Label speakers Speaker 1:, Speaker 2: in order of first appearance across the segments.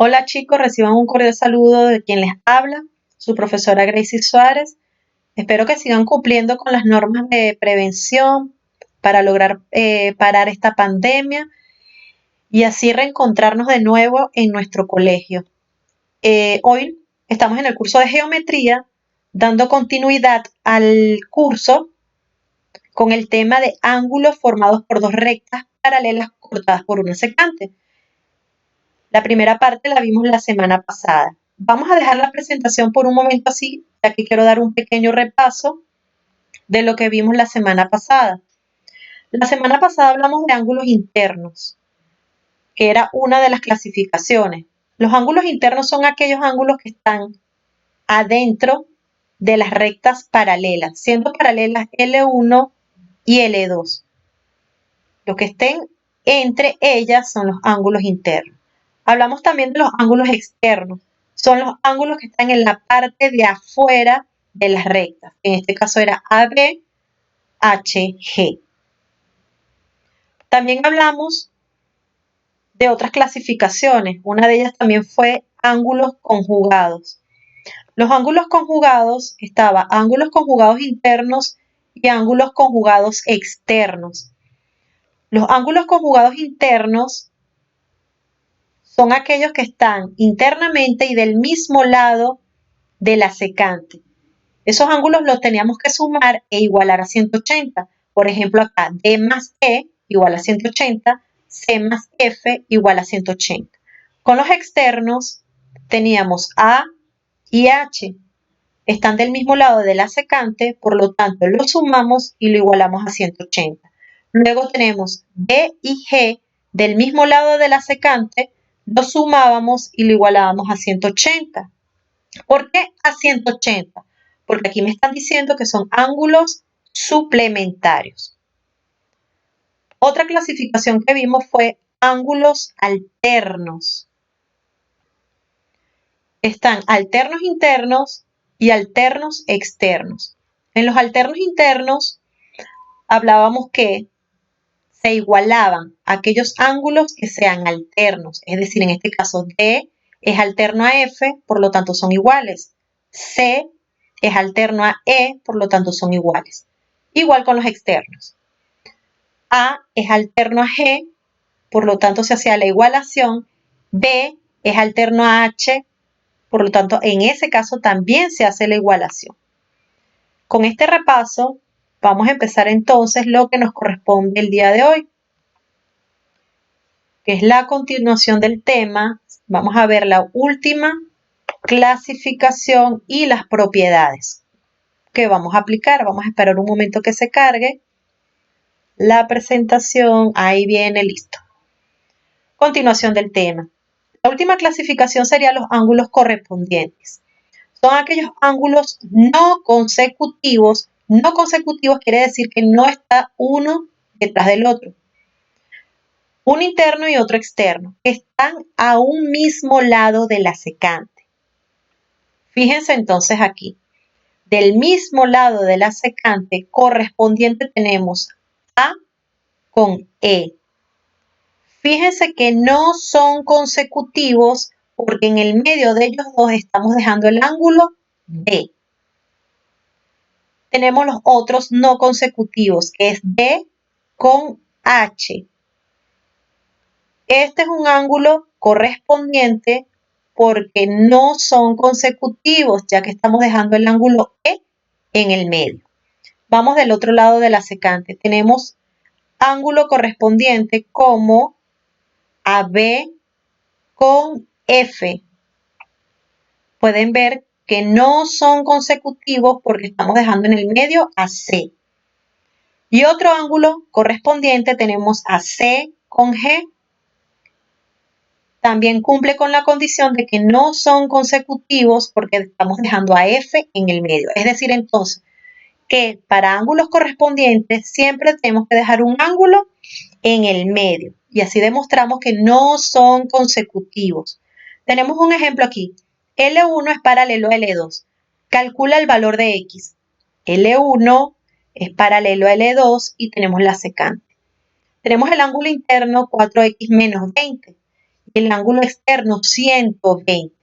Speaker 1: Hola chicos, reciban un cordial saludo de quien les habla, su profesora Gracie Suárez. Espero que sigan cumpliendo con las normas de prevención para lograr parar esta pandemia y así reencontrarnos de nuevo en nuestro colegio. Hoy estamos en el curso de geometría, dando continuidad al curso con el tema de ángulos formados por dos rectas paralelas cortadas por una secante. La primera parte la vimos la semana pasada. Vamos a dejar la presentación por un momento así, ya que quiero dar un pequeño repaso de lo que vimos la semana pasada. La semana pasada hablamos de ángulos internos, que era una de las clasificaciones. Los ángulos internos son aquellos ángulos que están adentro de las rectas paralelas, siendo paralelas L1 y L2. Los que estén entre ellas son los ángulos internos. Hablamos también de los ángulos externos. Son los ángulos que están en la parte de afuera de las rectas. En este caso era AB, HG. También hablamos de otras clasificaciones. Una de ellas también fue ángulos conjugados. Los ángulos conjugados estaban ángulos conjugados internos y ángulos conjugados externos. Los ángulos conjugados internos son aquellos que están internamente y del mismo lado de la secante. Esos ángulos los teníamos que sumar e igualar a 180. Por ejemplo, acá D más E igual a 180, C más F igual a 180. Con los externos teníamos A y H. Están del mismo lado de la secante, por lo tanto lo sumamos y lo igualamos a 180. Luego tenemos B y G del mismo lado de la secante, lo sumábamos y lo igualábamos a 180. ¿Por qué a 180? Porque aquí me están diciendo que son ángulos suplementarios. Otra clasificación que vimos fue ángulos alternos. Están alternos internos y alternos externos. En los alternos internos hablábamos que se igualaban aquellos ángulos que sean alternos, es decir, en este caso D es alterno a F, por lo tanto son iguales. C es alterno a E, por lo tanto son iguales. Igual con los externos. A es alterno a G, por lo tanto se hacía la igualación. B es alterno a H, por lo tanto en ese caso también se hace la igualación. Con este repaso vamos a empezar entonces lo que nos corresponde el día de hoy, que es la continuación del tema. Vamos a ver la última clasificación y las propiedades que vamos a aplicar. Vamos a esperar un momento que se cargue la presentación. Ahí viene, listo. Continuación del tema. La última clasificación sería los ángulos correspondientes. Son aquellos ángulos no consecutivos. No consecutivos quiere decir que no está uno detrás del otro. Un interno y otro externo, que están a un mismo lado de la secante. Fíjense entonces aquí. Del mismo lado de la secante correspondiente tenemos A con E. Fíjense que no son consecutivos porque en el medio de ellos dos estamos dejando el ángulo D. Tenemos los otros no consecutivos, que es D con H. Este es un ángulo correspondiente porque no son consecutivos, ya que estamos dejando el ángulo E en el medio. Vamos del otro lado de la secante. Tenemos ángulo correspondiente como AB con F. Pueden ver que no son consecutivos porque estamos dejando en el medio a C. Y otro ángulo correspondiente tenemos a C con G. También cumple con la condición de que no son consecutivos porque estamos dejando a F en el medio. Es decir, entonces, que para ángulos correspondientes siempre tenemos que dejar un ángulo en el medio. Y así demostramos que no son consecutivos. Tenemos un ejemplo aquí. L1 es paralelo a L2. Calcula el valor de X. L1 es paralelo a L2 y tenemos la secante. Tenemos el ángulo interno 4X menos 20. el ángulo externo 120.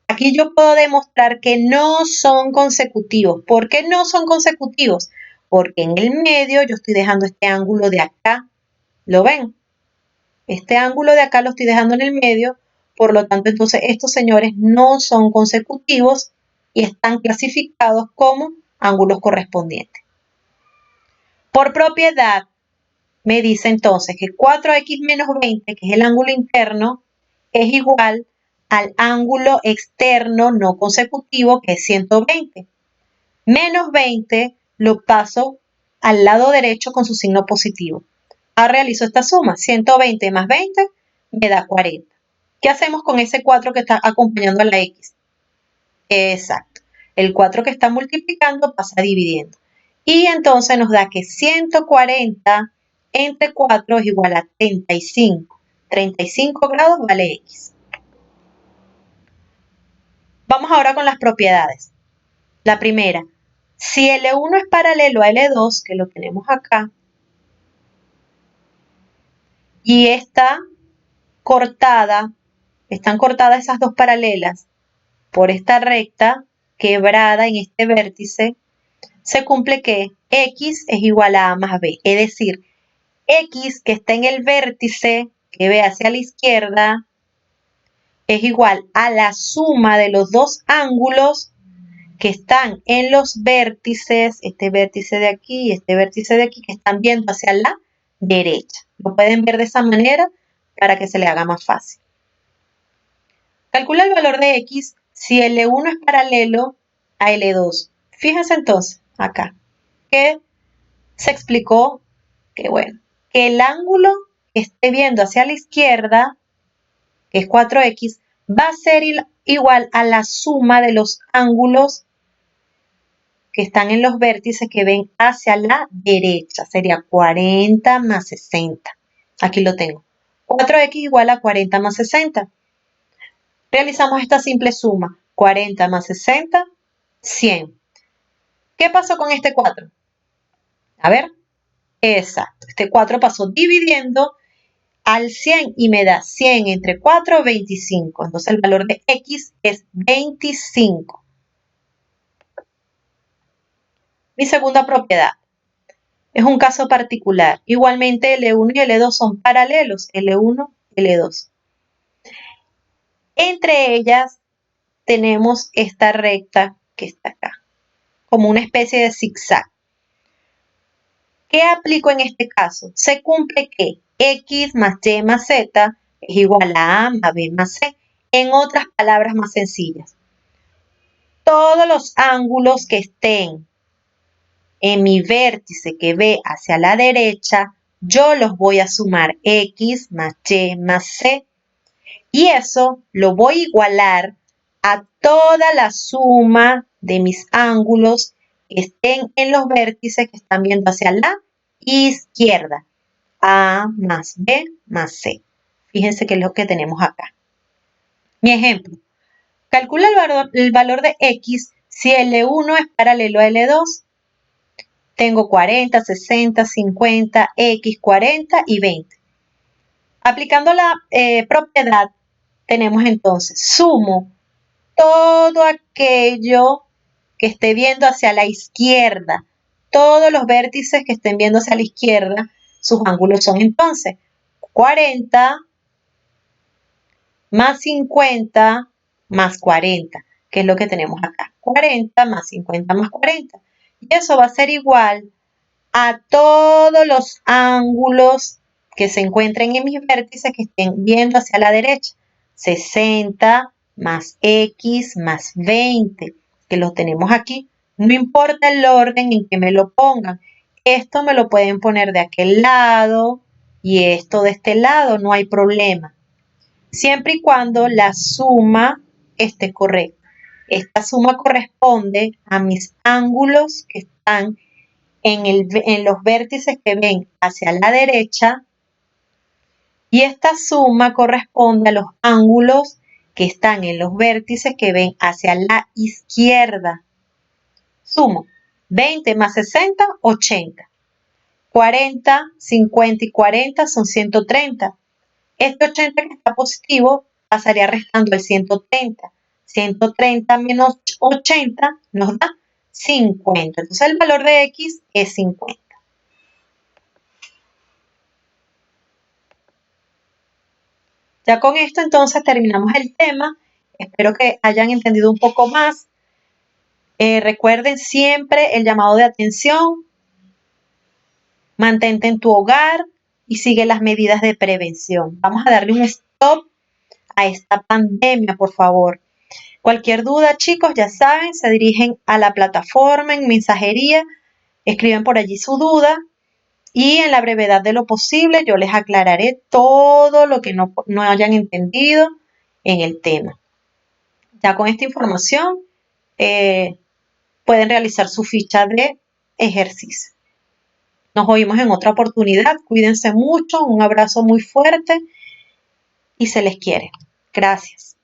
Speaker 1: Aquí yo puedo demostrar que no son consecutivos. ¿Por qué no son consecutivos? Porque en el medio yo estoy dejando este ángulo de acá. ¿Lo ven? Este ángulo de acá lo estoy dejando en el medio. Por lo tanto, entonces estos señores no son consecutivos y están clasificados como ángulos correspondientes. Por propiedad, me dice entonces que 4x menos 20, que es el ángulo interno, es igual al ángulo externo no consecutivo, que es 120. Menos 20 lo paso al lado derecho con su signo positivo. Ahora realizo esta suma. 120 más 20 me da 40. ¿Qué hacemos con ese 4 que está acompañando a la x? Exacto. El 4 que está multiplicando pasa dividiendo. Y entonces nos da que 140 entre 4 es igual a 35. 35 grados vale x. Vamos ahora con las propiedades. La primera, si L1 es paralelo a L2, que lo tenemos acá, y está cortada, están cortadas esas dos paralelas por esta recta quebrada en este vértice, se cumple que x es igual a más b. Es decir, x que está en el vértice que ve hacia la izquierda es igual a la suma de los dos ángulos que están en los vértices, este vértice de aquí y este vértice de aquí, que están viendo hacia la derecha. Lo pueden ver de esa manera para que se le haga más fácil. Calcula el valor de x si L1 es paralelo a L2. Fíjense entonces acá que se explicó que, bueno, que el ángulo que esté viendo hacia la izquierda, que es 4x, va a ser igual a la suma de los ángulos que están en los vértices que ven hacia la derecha. Sería 40 más 60. Aquí lo tengo. 4x igual a 40 más 60. Realizamos esta simple suma. 40 más 60, 100. ¿Qué pasó con este 4? A ver. Exacto. Este 4 pasó dividiendo al 100 y me da 100 entre 4, 25. Entonces el valor de x es 25. Mi segunda propiedad es un caso particular. Igualmente L1 y L2 son paralelos. L1, L2. Entre ellas tenemos esta recta que está acá, como una especie de zigzag. ¿Qué aplico en este caso? Se cumple que x más y más z es igual a más b más c. En otras palabras más sencillas, todos los ángulos que estén en mi vértice que ve hacia la derecha, yo los voy a sumar x más y más c. Y eso lo voy a igualar a toda la suma de mis ángulos que estén en los vértices que están viendo hacia la izquierda. A más B más C. Fíjense que es lo que tenemos acá. Mi ejemplo. Calcula el valor de X si L1 es paralelo a L2. Tengo 40, 60, 50, X, 40 y 20. Aplicando la propiedad, tenemos entonces, sumo todo aquello que esté viendo hacia la izquierda. Todos los vértices que estén viendo hacia la izquierda, sus ángulos son entonces 40 más 50 más 40, que es lo que tenemos acá. 40 más 50 más 40. Y eso va a ser igual a todos los ángulos que se encuentren en mis vértices que estén viendo hacia la derecha. 60 más X más 20, que lo tenemos aquí. No importa el orden en que me lo pongan. Esto me lo pueden poner de aquel lado y esto de este lado, no hay problema. Siempre y cuando la suma esté correcta. Esta suma corresponde a mis ángulos que están en los vértices que ven hacia la derecha y esta suma corresponde a los ángulos que están en los vértices que ven hacia la izquierda. Sumo 20 más 60, 80. 40, 50 y 40 son 130. Este 80 que está positivo pasaría restando el 130. 130 menos 80 nos da 50. Entonces el valor de X es 50. Ya con esto entonces terminamos el tema. Espero que hayan entendido un poco más. Recuerden siempre el llamado de atención. Mantente en tu hogar y sigue las medidas de prevención. Vamos a darle un stop a esta pandemia, por favor. Cualquier duda, chicos, ya saben, se dirigen a la plataforma en mensajería, escriben por allí su duda y en la brevedad de lo posible yo les aclararé todo lo que no hayan entendido en el tema. Ya con esta información pueden realizar su ficha de ejercicio. Nos oímos en otra oportunidad. Cuídense mucho, un abrazo muy fuerte y se les quiere. Gracias.